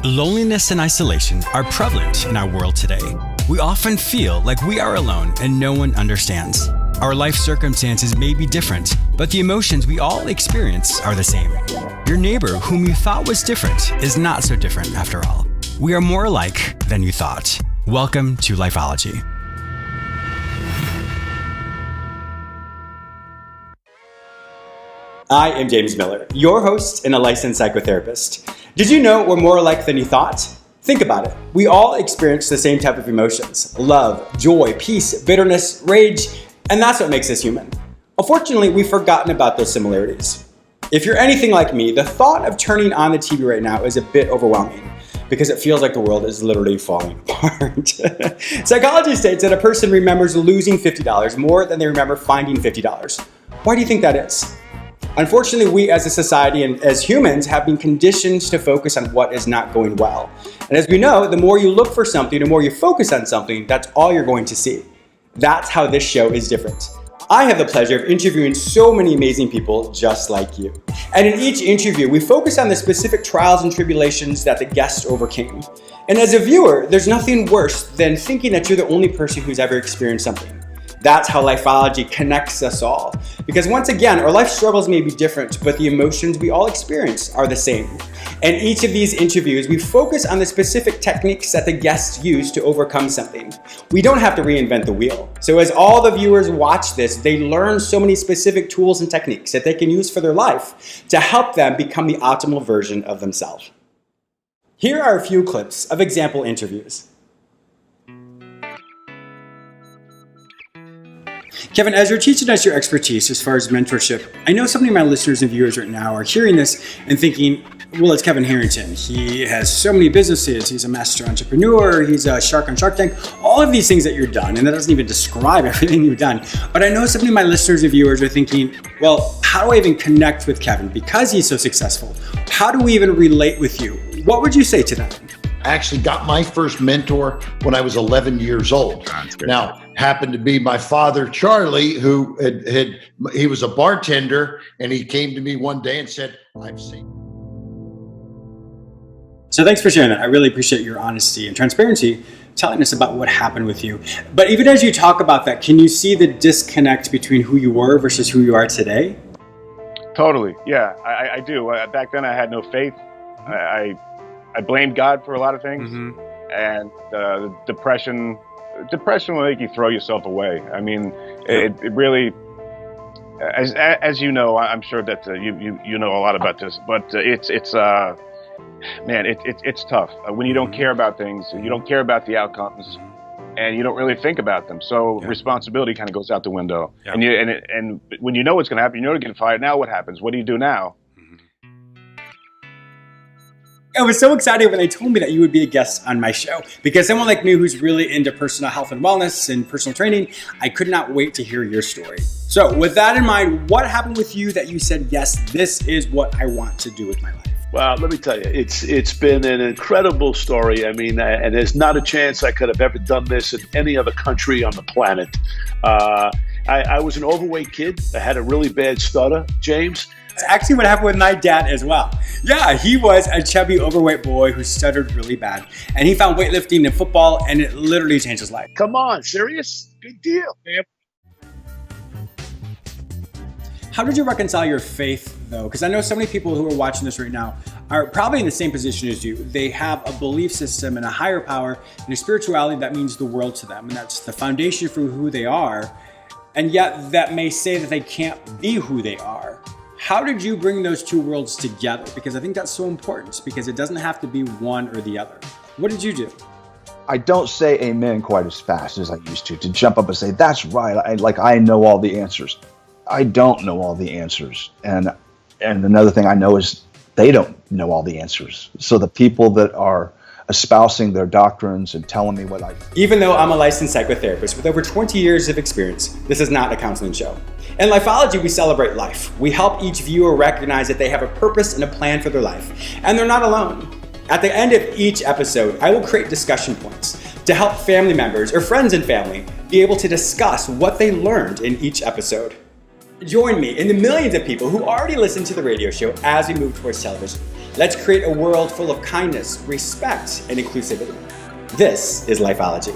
Loneliness and isolation are prevalent in our world today. We often feel like we are alone and no one understands. Our life circumstances may be different, but the emotions we all experience are the same. Your neighbor, whom you thought was different, is not so different after all. We are more alike than you thought. Welcome to Lifeology. I am James Miller, your host and a licensed psychotherapist. Did you know we're more alike than you thought? Think about it. We all experience the same type of emotions: love, joy, peace, bitterness, rage, and that's what makes us human. Unfortunately, we've forgotten about those similarities. If you're anything like me, the thought of turning on the TV right now is a bit overwhelming because it feels like the world is literally falling apart. Psychology states that a person remembers losing $50 more than they remember finding $50. Why do you think that is? Unfortunately, we as a society and as humans have been conditioned to focus on what is not going well. And as we know, the more you look for something, the more you focus on something, that's all you're going to see. That's how this show is different. I have the pleasure of interviewing so many amazing people just like you. And in each interview, we focus on the specific trials and tribulations that the guest overcame. And as a viewer, there's nothing worse than thinking that you're the only person who's ever experienced something. That's how Lifeology connects us all. Because once again, our life struggles may be different, but the emotions we all experience are the same. In each of these interviews, we focus on the specific techniques that the guests use to overcome something. We don't have to reinvent the wheel. So as all the viewers watch this, they learn so many specific tools and techniques that they can use for their life to help them become the optimal version of themselves. Here are a few clips of example interviews. Kevin, as you're teaching us your expertise as far as mentorship, I know so many of my listeners and viewers right now are hearing this and thinking, well, it's Kevin Harrington. He has so many businesses. He's a master entrepreneur. He's a shark on Shark Tank. All of these things that you've done, and that doesn't even describe everything you've done. But I know so many of my listeners and viewers are thinking, well, how do I even connect with Kevin because he's so successful? How do we even relate with you? What would you say to them? I actually got my first mentor when I was 11 years old. Now, happened to be my father, Charlie, who he was a bartender, and he came to me one day and said, I've seen. So thanks for sharing that. I really appreciate your honesty and transparency, telling us about what happened with you. But even as you talk about that, can you see the disconnect between who you were versus who you are today? Totally. Yeah, I do. Back then I had no faith. I blamed God for a lot of things, and depression will make you throw yourself away. I mean, it really, as you know, I'm sure that you know a lot about this, but it's tough when you don't care about things, you don't care about the outcomes, and you don't really think about them. So responsibility kind of goes out the window. Yeah. And when you know what's going to happen, you know you're getting fired. Now what happens? What do you do now? I was so excited when they told me that you would be a guest on my show because someone like me who's really into personal health and wellness and personal training, I could not wait to hear your story. So with that in mind, what happened with you that you said, yes, this is what I want to do with my life? Well, let me tell you, it's been an incredible story. I mean, and there's not a chance I could have ever done this in any other country on the planet. I was an overweight kid. I had a really bad stutter, James. It's actually what happened with my dad as well. Yeah, he was a chubby, overweight boy who stuttered really bad. And he found weightlifting and football, and it literally changed his life. Come on, serious? Big deal, man. How did you reconcile your faith, though? Because I know so many people who are watching this right now are probably in the same position as you. They have a belief system and a higher power and a spirituality that means the world to them. And that's the foundation for who they are. And yet that may say that they can't be who they are. How did you bring those two worlds together? Because I think that's so important because it doesn't have to be one or the other. What did you do? I don't say amen quite as fast as I used to jump up and say, that's right. I know all the answers. I don't know all the answers. And another thing I know is they don't know all the answers. So the people that are espousing their doctrines and telling me what I... Even though I'm a licensed psychotherapist with over 20 years of experience, this is not a counseling show. In Lifeology, we celebrate life. We help each viewer recognize that they have a purpose and a plan for their life, and they're not alone. At the end of each episode, I will create discussion points to help family members or friends and family be able to discuss what they learned in each episode. Join me and the millions of people who already listen to the radio show as we move towards television. Let's create a world full of kindness, respect, and inclusivity. This is Lifeology.